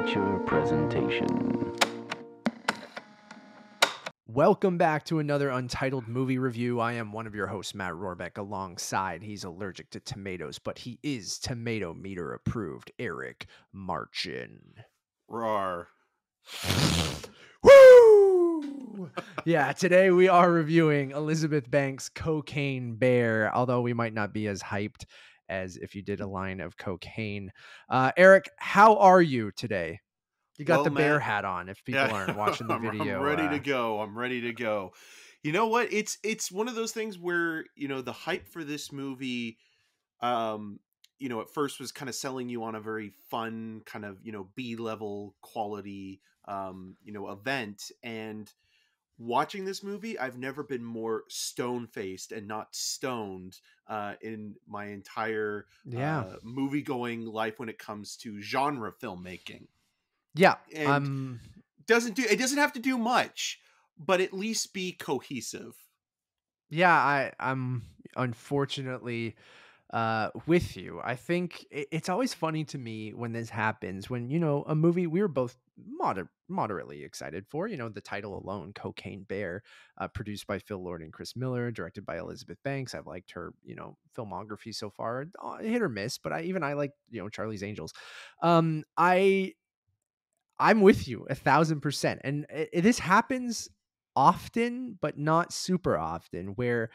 feature presentation. Welcome back to another Untitled Movie Review. I am one of your hosts, Matt Rohrbeck, alongside, he's allergic to tomatoes, but he is tomato meter approved, Eric Marchin. Roar. Woo! Yeah, today we are reviewing Elizabeth Banks' Cocaine Bear, although we might not be as hyped as if you did a line of cocaine. Eric, how are you today? You got the bear hat on if people aren't watching the video. I'm ready to go. I'm ready to go. You know what? It's one of those things where, the hype for this movie, at first was kind of selling you on a very fun kind of, B-level quality, event. And watching this movie, I've never been more stone-faced and not stoned in my entire movie-going life when it comes to genre filmmaking. Yeah, and it doesn't have to do much, but at least be cohesive. Yeah, I'm unfortunately with you. I think it's always funny to me when this happens, when, a movie we were both moderately excited for, the title alone, Cocaine Bear, produced by Phil Lord and Chris Miller, directed by Elizabeth Banks. I've liked her, filmography so far, hit or miss, but I like, Charlie's Angels. I'm with you 1,000%. And this happens often, but not super often, where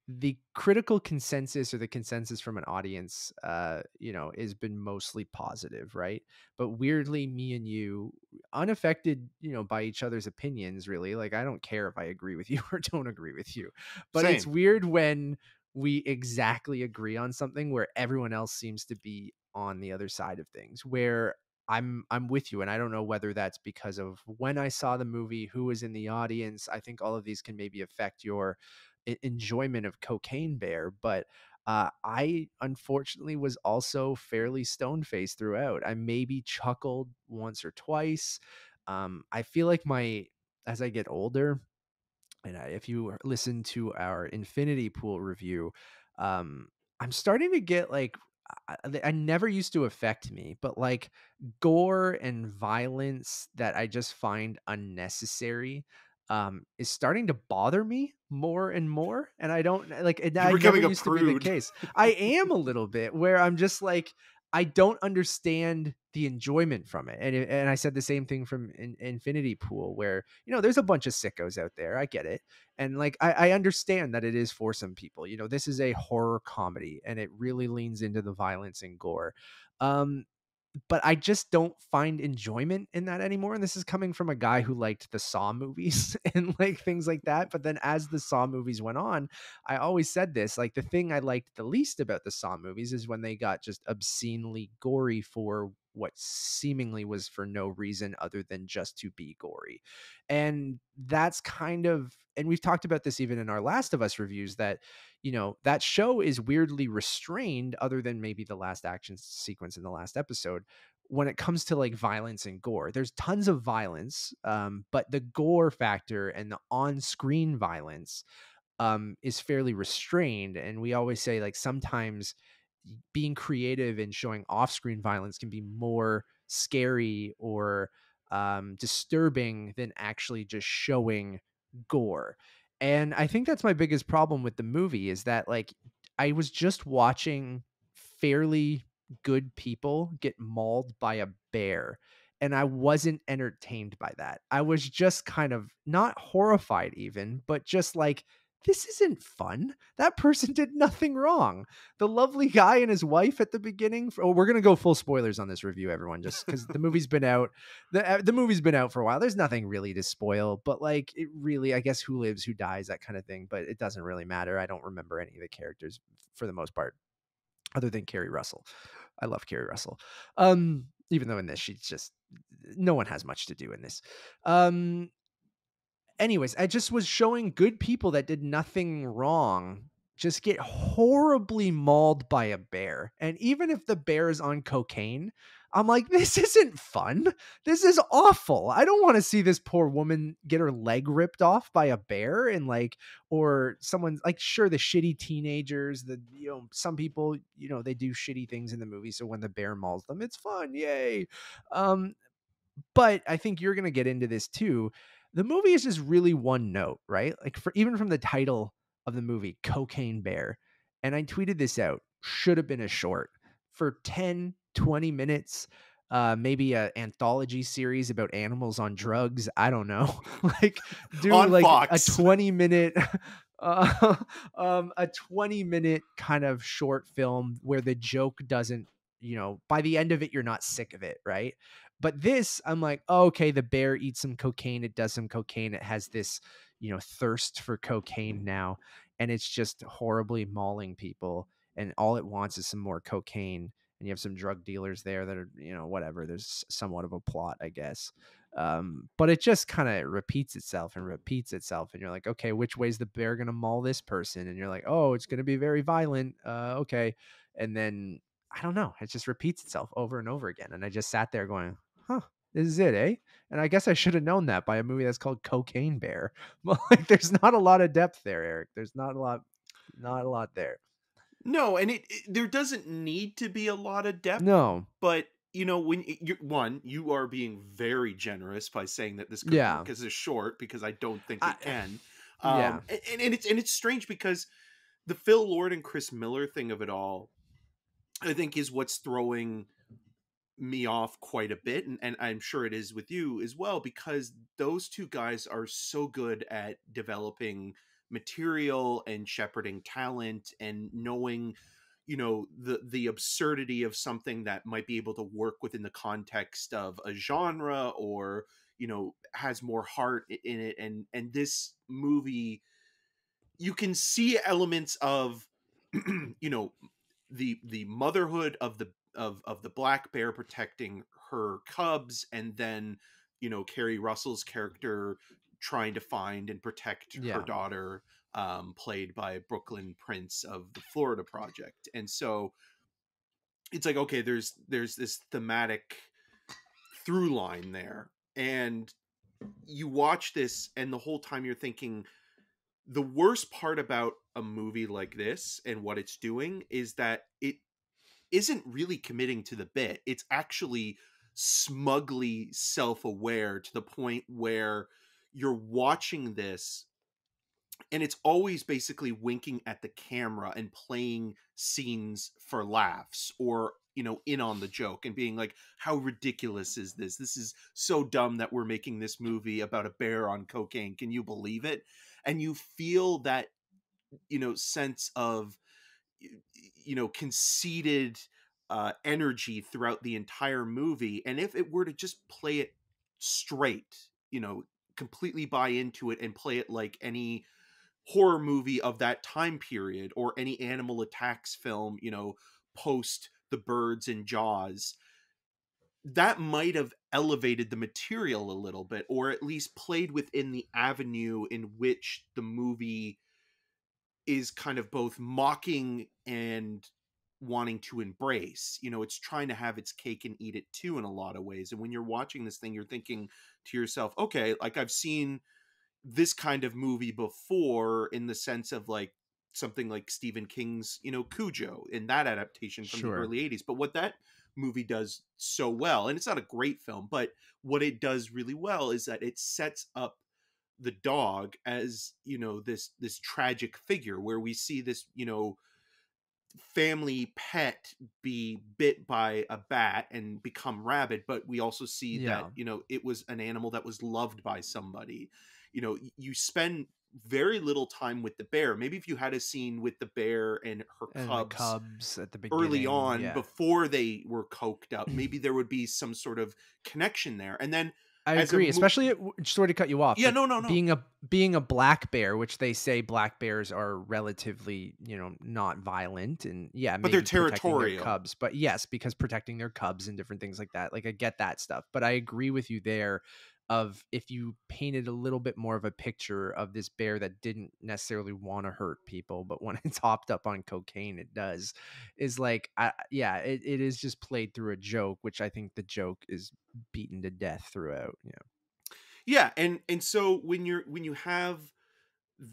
the critical consensus or the consensus from an audience, has been mostly positive, right? But weirdly, me and you, unaffected, by each other's opinions, really. Like, I don't care if I agree with you or don't agree with you. But Same. It's weird when we exactly agree on something where everyone else seems to be on the other side of things, where I'm with you. And I don't know whether that's because of when I saw the movie, who was in the audience. I think all of these can maybe affect your enjoyment of Cocaine Bear, but I unfortunately was also fairly stone-faced throughout. I maybe chuckled once or twice. I feel like as I get older, and if you listen to our Infinity Pool review, I'm starting to get like, I never used to affect me, but like gore and violence that I just find unnecessary is starting to bother me more and more. And I don't like it. I never used to be the case. I am a little bit where I'm just like, I don't understand the enjoyment from it. And I said the same thing from Infinity Pool, where, there's a bunch of sickos out there. I get it. And like, I understand that it is for some people. This is a horror comedy and it really leans into the violence and gore. But I just don't find enjoyment in that anymore. And this is coming from a guy who liked the Saw movies and like things like that. But then as the Saw movies went on, I always said this, like the thing I liked the least about the Saw movies is when they got just obscenely gory for what seemingly was for no reason other than just to be gory. And that's and we've talked about this even in our Last of Us reviews, that, that show is weirdly restrained, other than maybe the last action sequence in the last episode, when it comes to like violence and gore. There's tons of violence, but the gore factor and the on-screen violence is fairly restrained. And we always say, like, sometimes being creative and showing off-screen violence can be more scary or disturbing than actually just showing gore. And I think that's my biggest problem with the movie, is that like I was just watching fairly good people get mauled by a bear, and I wasn't entertained by that. I was just kind of not horrified even, but just like, this isn't fun. That person did nothing wrong. The lovely guy and his wife at the beginning. We're going to go full spoilers on this review, everyone, just because the movie's been out. The movie's been out for a while. There's nothing really to spoil, but like, it really, I guess, who lives, who dies, that kind of thing. But it doesn't really matter. I don't remember any of the characters for the most part, other than Keri Russell. I love Keri Russell. Even though in this, she's just, no one has much to do in this. Anyways, I just was showing good people that did nothing wrong just get horribly mauled by a bear. And even if the bear is on cocaine, I'm like, this isn't fun. This is awful. I don't want to see this poor woman get her leg ripped off by a bear, and like, or someone like, sure, the shitty teenagers, some people, they do shitty things in the movie. So when the bear mauls them, it's fun. Yay. But I think you're gonna get into this too. The movie is just really one note, right? Like for even from the title of the movie, Cocaine Bear. And I tweeted this out. Should have been a short for 10, 20 minutes. Maybe a anthology series about animals on drugs. I don't know. Like do On like a Fox. 20-minute uh, a 20-minute kind of short film where the joke doesn't, by the end of it, you're not sick of it, right? But this, I'm like, oh, okay, the bear eats some cocaine. It does some cocaine. It has this, thirst for cocaine now. And it's just horribly mauling people. And all it wants is some more cocaine. And you have some drug dealers there that are, whatever. There's somewhat of a plot, I guess. But it just kind of repeats itself and repeats itself. And you're like, okay, which way's the bear going to maul this person? And you're like, oh, it's going to be very violent. Okay. And then I don't know. It just repeats itself over and over again. And I just sat there going, huh, this is it, eh? And I guess I should have known that by a movie that's called Cocaine Bear. Well, like, there's not a lot of depth there, Eric. There's not a lot there. No, and there doesn't need to be a lot of depth, No. but when you are being very generous by saying that this could Yeah. work as a short, because I don't think I, it can. yeah. And it's strange because the Phil Lord and Chris Miller thing of it all, I think, is what's throwing me off quite a bit, and I'm sure it is with you as well, because those two guys are so good at developing material and shepherding talent and knowing the absurdity of something that might be able to work within the context of a genre, or has more heart in it. And this movie, you can see elements of the motherhood of the black bear protecting her cubs, and then Keri Russell's character trying to find and protect her Yeah. daughter, played by Brooklynn Prince of the Florida Project. And so it's like, okay, there's this thematic through line there, and you watch this and the whole time you're thinking, the worst part about a movie like this and what it's doing is that it isn't really committing to the bit. It's actually smugly self-aware, to the point where you're watching this and it's always basically winking at the camera and playing scenes for laughs, or in on the joke, and being like, how ridiculous is this? This is so dumb that we're making this movie about a bear on cocaine. Can you believe it? And you feel that sense of conceited energy throughout the entire movie. And if it were to just play it straight, completely buy into it and play it like any horror movie of that time period, or any animal attacks film, post the Birds and Jaws, that might have elevated the material a little bit, or at least played within the avenue in which the movie is kind of both mocking and wanting to embrace. It's trying to have its cake and eat it too, in a lot of ways. And when you're watching this thing, you're thinking to yourself, okay, like, I've seen this kind of movie before, in the sense of like something like Stephen King's, Cujo, in that adaptation from the Sure. early 80s. But what that movie does so well, and it's not a great film, but what it does really well is that it sets up the dog as this tragic figure, where we see this family pet be bit by a bat and become rabid, but we also see that Yeah. it was an animal that was loved by somebody. You spend very little time with the bear. Maybe if you had a scene with the bear and her And the cubs Cubs at the early beginning. on, Yeah. before they were coked up, maybe there would be some sort of connection there. And then I as a agree, especially sorry to cut you off, yeah, but no. being a black bear, which they say black bears are relatively, not violent, and yeah, But they're maybe protecting their territorial. cubs, but yes, because protecting their cubs and different things like that. Like, I get that stuff, but I agree with you there of, if you painted a little bit more of a picture of this bear that didn't necessarily want to hurt people, but when it's hopped up on cocaine, it does, is like, yeah, it is just played through a joke, which I think the joke is beaten to death throughout. Yeah. Yeah, and so when you have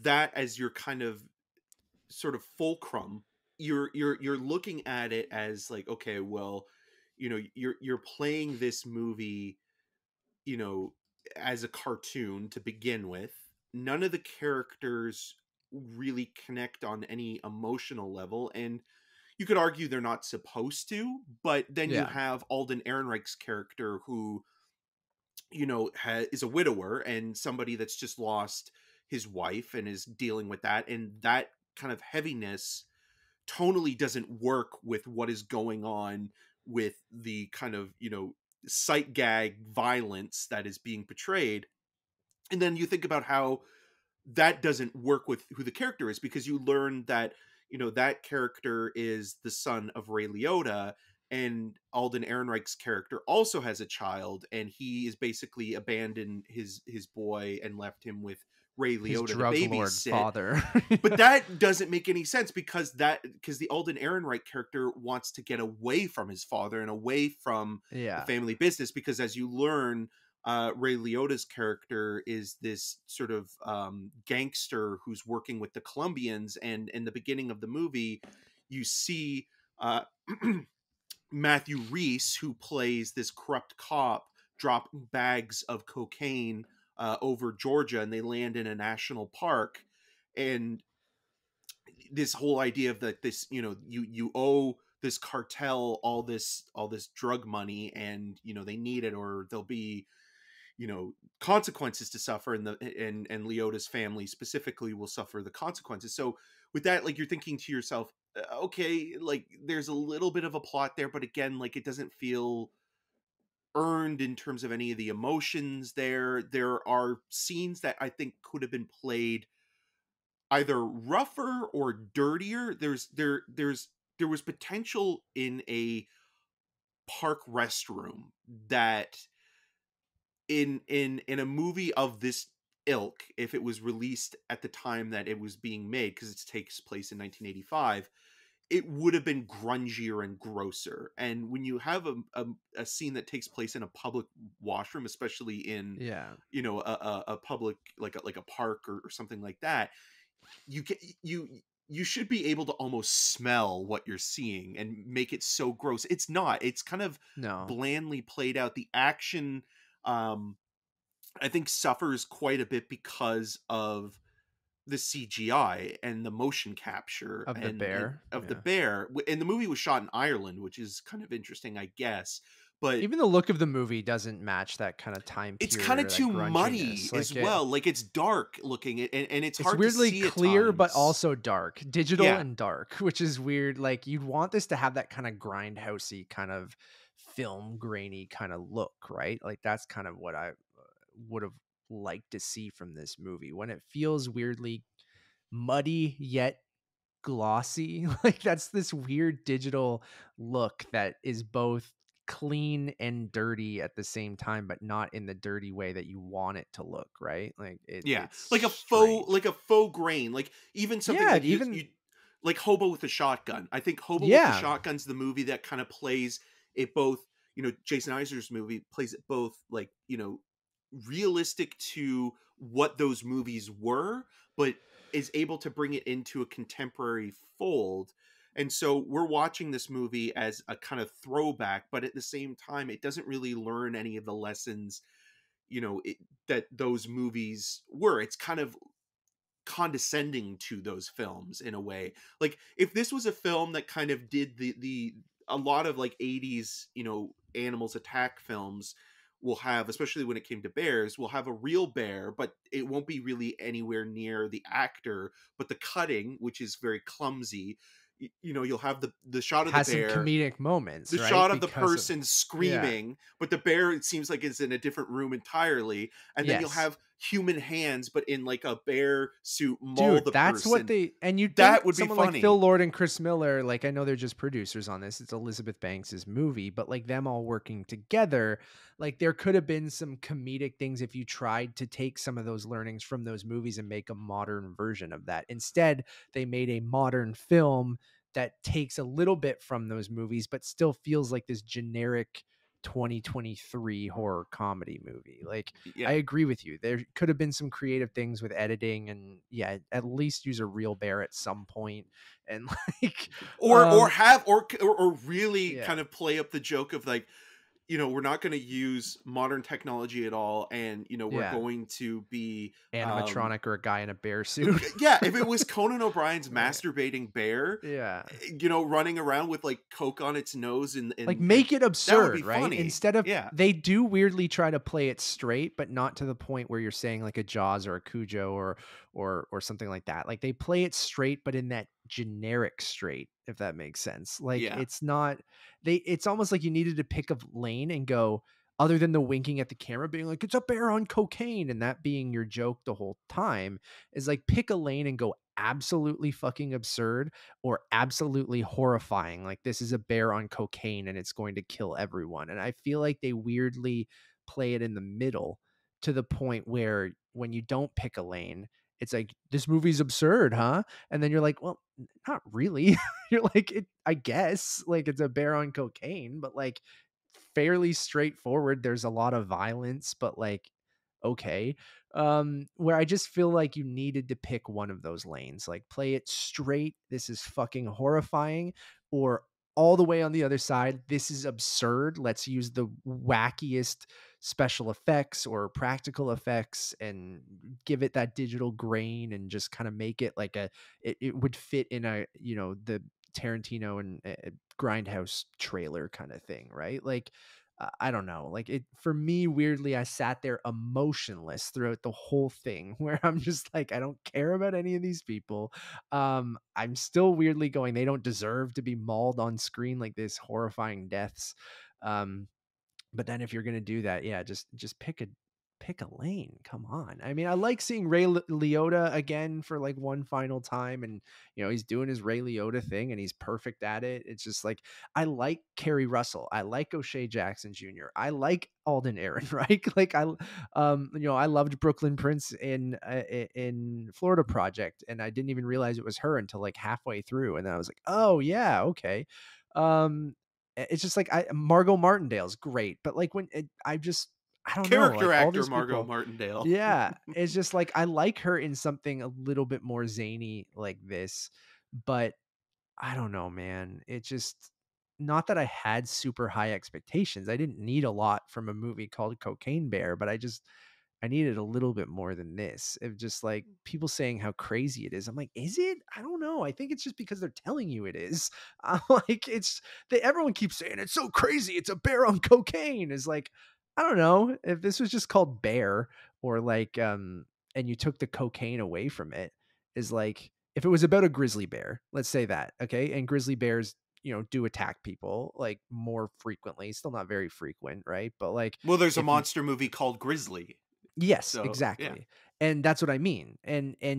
that as your kind of sort of fulcrum, you're looking at it as like, okay, well, you're playing this movie you know, as a cartoon to begin with. None of the characters really connect on any emotional level, and you could argue they're not supposed to, but then you Yeah. have Alden Ehrenreich's character who, is a widower and somebody that's just lost his wife and is dealing with that. And that kind of heaviness tonally doesn't work with what is going on with the kind of, sight gag violence that is being portrayed. And then you think about how that doesn't work with who the character is, because you learn that that character is the son of Ray Liotta, and Alden Ehrenreich's character also has a child, and he is basically abandoned his boy and left him with Ray His Liotta to drug lord babysit. father. But that doesn't make any sense, because the Alden Ehrenreich character wants to get away from his father and away from the Yeah. family business, because as you learn, Ray Liotta's character is this sort of gangster who's working with the Colombians, and in the beginning of the movie, you see uh, Matthew Rhys, who plays this corrupt cop, drop bags of cocaine over Georgia, and they land in a national park. And this whole idea of that, this, you owe this cartel all this drug money, and they need it, or there'll be consequences to suffer, and Leota's family specifically will suffer the consequences. So with that, like, you're thinking to yourself, okay, like, there's a little bit of a plot there, but again, like, it doesn't feel earned in terms of any of the emotions there are scenes that I think could have been played either rougher or dirtier. There was potential in a park restroom that, in a movie of this ilk, if it was released at the time that it was being made, because it takes place in 1985, it would have been grungier and grosser. And when you have a scene that takes place in a public washroom, especially in Yeah. a public, like a park, or something like that, you should be able to almost smell what you're seeing and make it so gross. It's not. It's kind of No. blandly played out. The action, I think, suffers quite a bit because of the CGI and the motion capture Of the and bear. of the Yeah. bear. And the movie was shot in Ireland, which is kind of interesting, I guess. But Even the look of the movie doesn't match that kind of time it's period kind of or that too muddy grunginess. as Like well. Like, it's dark looking, and it's it's hard to weirdly see at clear, but times. also dark, digital Yeah, and dark, which is weird. Like you'd want this to have that kind of grindhousey kind of film grainy kind of look, right? Like that's kind of what I would have liked to see from this movie when it feels weirdly muddy yet glossy. Like that's this weird digital look that is both clean and dirty at the same time, but not in the dirty way that you want it to look, right? Like yeah, it's like a strange. faux grain, like even something Yeah, like even you like Hobo with a Shotgun. I think Hobo with the yeah, Shotgun's the movie that kind of plays it both. Jason Isner's movie plays it both, like, realistic to what those movies were, but is able to bring it into a contemporary fold. And so we're watching this movie as a kind of throwback, but at the same time, it doesn't really learn any of the lessons, that those movies were. It's kind of condescending to those films in a way. Like, if this was a film that kind of did the a lot of, like, 80s, animals attack films will have, especially when it came to bears, will have a real bear, but it won't be really anywhere near the actor, but the cutting, which is very clumsy, you'll have the shot of the has some bear, comedic moments, the right? shot of the Because of person yeah. screaming, but the bear, it seems like, is in a different room entirely. And then you'll Yes. have human hands, but in, like, a bear suit, maul Dude, the that's what person. they and you'd think That would be someone like Phil funny. Lord and Chris Miller, like I know they're just producers on this. It's Elizabeth Banks's movie, but like them all working together, like there could have been some comedic things if you tried to take some of those learnings from those movies and make a modern version of that. Instead, they made a modern film that takes a little bit from those movies but still feels like this generic 2023 horror comedy movie. Like I Yeah. agree with you. There could have been some creative things with editing and yeah, at least use a real bear at some point and like Or um have or really yeah. kind of play up the joke of, like, we're not going to use modern technology at all, and we're Yeah. going to be Animatronic or a guy in a bear suit. yeah, if it was Conan O'Brien's Right. masturbating bear, Yeah. running around with like coke on its nose, Like, and make it that would be absurd, right? funny. Instead of, Yeah. they do weirdly try to play it straight, but not to the point where you're saying like a Jaws or a Cujo or something like that. Like, they play it straight, but in that generic straight, if that makes sense. Like, Yeah. it's not, it's almost like you needed to pick a lane and go, other than the winking at the camera being like, it's a bear on cocaine, and that being your joke the whole time, is like, pick a lane and go absolutely fucking absurd or absolutely horrifying. Like, this is a bear on cocaine and it's going to kill everyone. And I feel like they weirdly play it in the middle, to the point where when you don't pick a lane, it's like, this movie's absurd, huh? And then you're like, well, not really. You're like, I guess, like, it's a bear on cocaine, but like, fairly straightforward. There's a lot of violence, but like, okay. Where I just feel like you needed to pick one of those lanes, like, play it straight, this is fucking horrifying, or all the way on the other side, this is absurd, let's use the wackiest special effects or practical effects and give it that digital grain, and just kind of make it like it would fit in a, the Tarantino and Grindhouse trailer kind of thing, right? Like, I don't know. Like, it, for me, weirdly, I sat there emotionless throughout the whole thing, where I'm just like, I don't care about any of these people. I'm still weirdly going, they don't deserve to be mauled on screen like this, horrifying deaths. Um, but then if you're gonna do that, yeah, just pick a lane. Come on. I mean, I like seeing Liotta again for like one final time, and he's doing his Ray Liotta thing, and he's perfect at it. It's just like, I like Keri Russell, I like O'Shea Jackson Jr., I like Alden Ehrenreich. Like, I loved Brooklyn Prince in Florida Project, and I didn't even realize it was her until like halfway through, and then I was like, oh yeah, okay. Um, it's just like, Margo Martindale's great, but like, I don't know, Character like, all actor these Margo people. Martindale. Yeah, it's just like, I like her in something a little bit more zany like this, but I don't know, man. It just, not that I had super high expectations. I didn't need a lot from a movie called Cocaine Bear, but I needed a little bit more than this. Of just like, people saying how crazy it is. I'm like, is it? I don't know. I think it's just because they're telling you it is. Like, everyone keeps saying it's so crazy. It's a bear on cocaine. Is like, I don't know, if this was just called Bear, or like, and you took the cocaine away from it, is like, if it was about a grizzly bear, let's say that, okay, and grizzly bears, do attack people like more frequently. Still not very frequent, right? But like, Well, there's a if you monster movie called Grizzly. yes, So, yeah. exactly. And that's what I mean.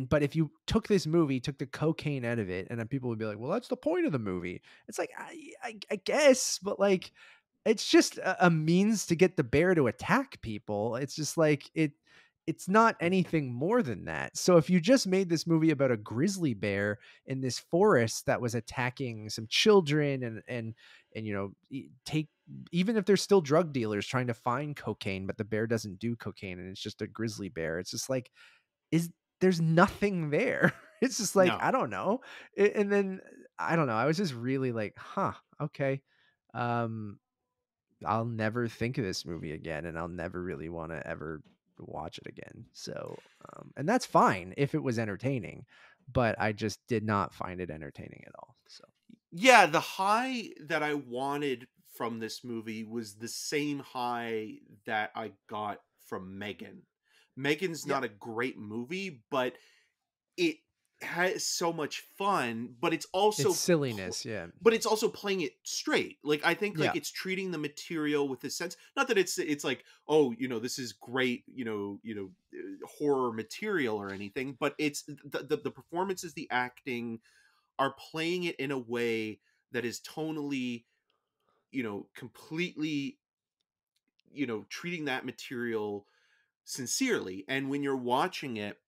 But if you took this movie, took the cocaine out of it, and then people would be like, well, that's the point of the movie. It's like, I guess, but like, it's just a means to get the bear to attack people. It's just like, it's not anything more than that. So if you just made this movie about a grizzly bear in this forest that was attacking some children, and take, even if they're still drug dealers trying to find cocaine, but the bear doesn't do cocaine and it's just a grizzly bear, it's just like, is there's nothing there. It's just like, No. I don't know. And then, I don't know. I was just really like, huh, okay. Um, I'll never think of this movie again, and I'll never really want to ever watch it again. So, and that's fine if it was entertaining, but I just did not find it entertaining at all. So, Yeah, the high that I wanted from this movie was the same high that I got from Megan. Megan's yeah, not a great movie, but it has so much fun, but it's it's also silliness. Yeah. but it's also playing it straight. Like, I think, like, Yeah. it's treating the material with a sense, not that it's like, oh, this is great, horror material or anything, but it's the performances, the acting are playing it in a way that is tonally, completely, treating that material sincerely. And when you're watching it,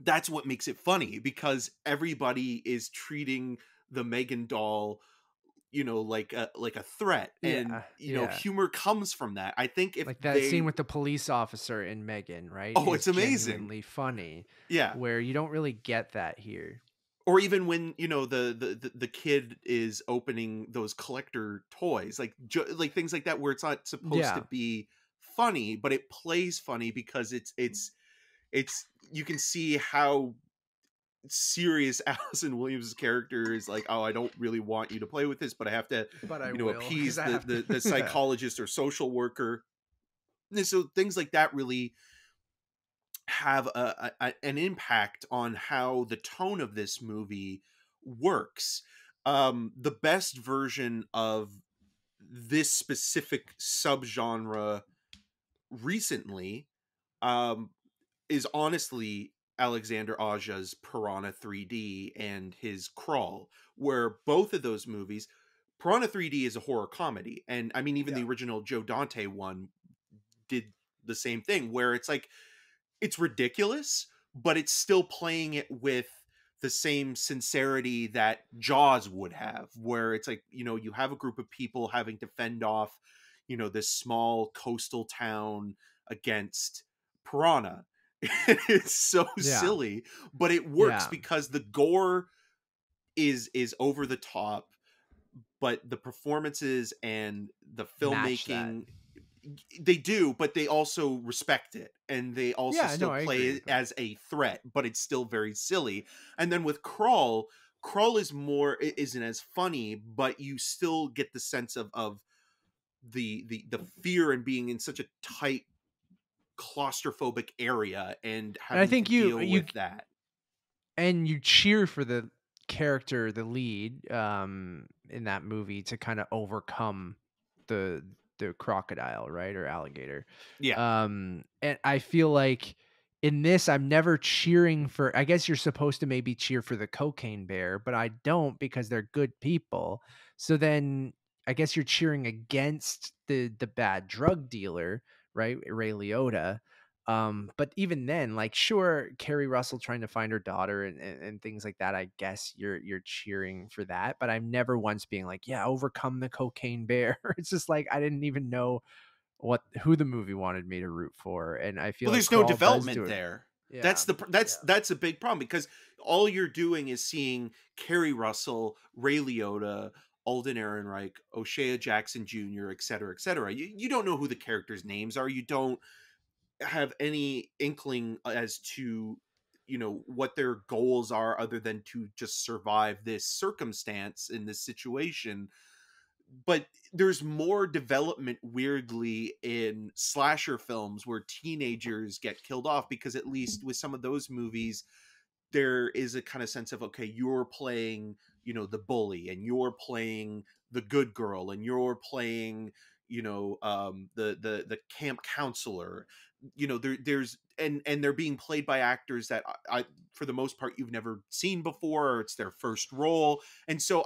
that's what makes it funny, because everybody is treating the Megan doll, like a threat, and Yeah. Yeah. humor comes from that. I think if Like that scene they with the police officer in Megan, right, oh, is it's amazing. genuinely funny, Yeah. where you don't really get that here. or even when the kid is opening those collector toys, like like things like that, where it's not supposed to Yeah. be funny, but it plays funny because it's you can see how serious Allison Williams' character is, like, oh, I don't really want you to play with this, but I have to, But I will, because appease I have to. the Yeah. psychologist or social worker. And so things like that really have an impact on how the tone of this movie works. The best version of this specific subgenre recently, um, is honestly Alexander Aja's Piranha 3D and his Crawl, where both of those movies, Piranha 3D is a horror comedy, and I mean even Yeah. the original Joe Dante one did the same thing, where it's like it's ridiculous, but it's still playing it with the same sincerity that Jaws would have, where it's like, you have a group of people having to fend off, this small coastal town against piranha. It's so Yeah. silly, but it works Yeah. because the gore is over the top, but the performances and the Match that. filmmaking, they do, but they also respect it, and they also Yeah, no, still I play agree. it as a threat, but it's still very silly. And then with Crawl is isn't as funny, but you still get the sense of the fear and being in such a tight claustrophobic area and And I having to think you deal you with that. and you cheer for the character, the lead, in that movie to kind of overcome the crocodile, right, or alligator. Yeah. And I feel like in this, I'm never cheering for. I guess you're supposed to maybe cheer for the cocaine bear, but I don't, because they're good people. So then I guess you're cheering against the bad drug dealer, right, Ray Liotta. But even then, like, sure, Keri Russell trying to find her daughter and things like that, I guess you're cheering for that. But I'm never once being like, yeah, overcome the cocaine bear. It's just like I didn't even know who the movie wanted me to root for. And I feel Well, like there's no Crawl does development do it. there. Yeah. That's a big problem, because all you're doing is seeing Keri Russell, Ray Liotta, Alden Ehrenreich, O'Shea Jackson Jr., et cetera, et cetera. You don't know who the characters' names are. You don't have any inkling as to what their goals are, other than to just survive this circumstance in this situation. But there's more development, weirdly, in slasher films where teenagers get killed off, because at least with some of those movies there is a kind of sense of, okay, you're playing the bully, and you're playing the good girl, and you're playing the camp counselor. There's and they're being played by actors that I for the most part you've never seen before, or it's their first role. And so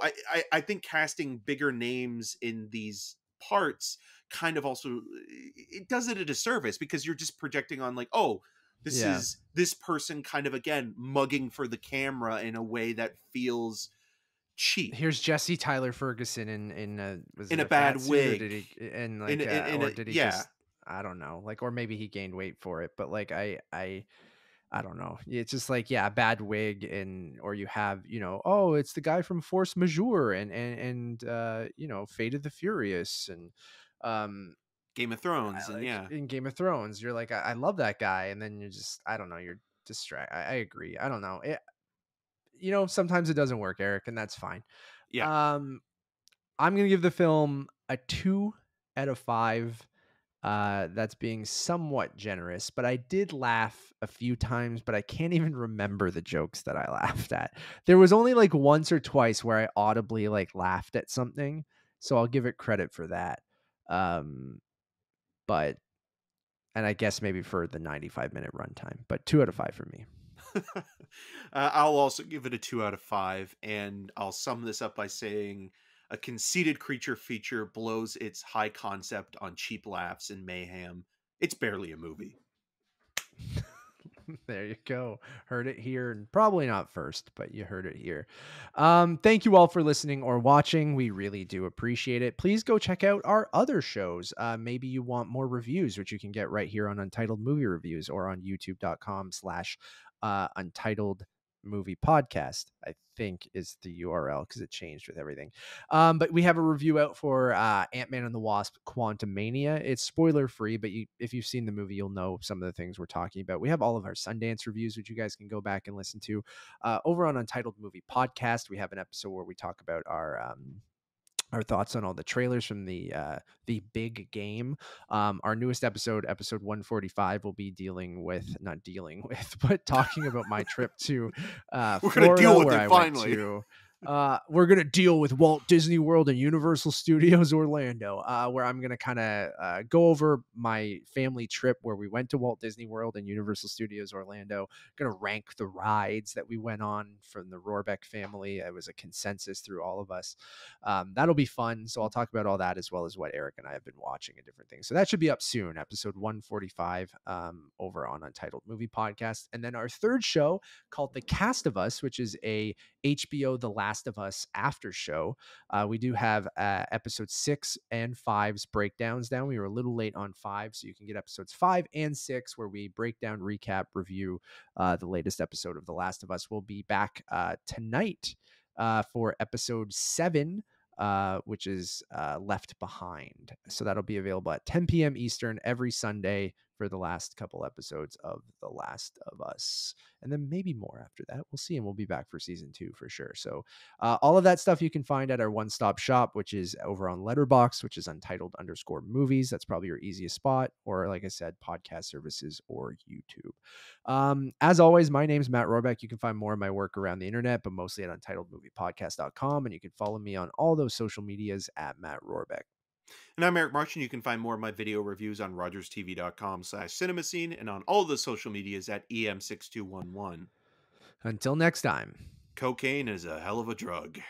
I think casting bigger names in these parts kind of also, it does it a disservice, because you're just projecting on, like, oh, this Yeah. is this person kind of, again, mugging for the camera in a way that feels cheap, Here's Jesse Tyler Ferguson in was in it a a fat bad suit, or did wig, he, and in like, in or a did he yeah. just, I don't know, like, or maybe he gained weight for it, but like I don't know. It's just like, yeah, bad wig, and or you have, oh, it's the guy from Force Majeure and Fate of the Furious, and um Game of Thrones, and like yeah. in Game of Thrones, you're like, I love that guy, and then you're just, I don't know, you're distracted. I agree. I don't know. Sometimes it doesn't work, Eric, and that's fine. Yeah. Um, I'm gonna give the film a 2 out of 5. That's being somewhat generous, but I did laugh a few times, but I can't even remember the jokes that I laughed at. There was only like once or twice where I audibly like laughed at something, so I'll give it credit for that. Um, but and I guess maybe for the 95-minute runtime, but 2 out of 5 for me. I'll also give it a 2 out of 5, and I'll sum this up by saying a conceited creature feature blows its high concept on cheap laughs and mayhem. It's barely a movie. There you go. Heard it here, and probably not first, but you heard it here. Thank you all for listening or watching. We really do appreciate it. Please go check out our other shows. Maybe you want more reviews, which you can get right here on Untitled Movie Reviews, or on youtube.com/Untitled Movie Podcast, I think is the URL because it changed with everything. But we have a review out for Ant-Man and the Wasp: Quantumania. It's spoiler free, but if you've seen the movie, you'll know some of the things we're talking about. We have all of our Sundance reviews, which you guys can go back and listen to. Over on Untitled Movie Podcast, we have an episode where we talk about our thoughts on all the trailers from the big game. Our newest episode 145, will be but talking about my trip to We're Florida, gonna deal with where it I finally. went to. We're gonna deal with Walt Disney World and Universal Studios Orlando, where I'm gonna kind of go over my family trip where we went to Walt Disney World and Universal Studios Orlando. Gonna rank the rides that we went on from the Rohrbeck family. It was a consensus through all of us. That'll be fun. So I'll talk about all that as well as what Eric and I have been watching and different things. So that should be up soon, episode 145, over on Untitled Movie Podcast. And then our third show called The Cast of Us, which is a HBO The Last of Us after show. We do have episode 6 and 5's breakdowns down. We were a little late on 5, so you can get episodes 5 and 6 where we break down, recap, review the latest episode of The Last of Us. We'll be back tonight for episode 7, which is Left Behind. So that'll be available at 10 p.m. Eastern every Sunday for the last couple episodes of The Last of Us. And then maybe more after that. We'll see. And we'll be back for season 2 for sure. So all of that stuff you can find at our one-stop shop, which is over on Letterboxd, which is Untitled_movies. That's probably your easiest spot. Or like I said, podcast services or YouTube. As always, my name's Matt Rohrbeck. You can find more of my work around the internet, but mostly at UntitledMoviePodcast.com. And you can follow me on all those social medias at Matt Rohrbeck. And I'm Eric March, and you can find more of my video reviews on rogerstv.com/cinemascene and on all the social medias at EM6211. Until next time. Cocaine is a hell of a drug.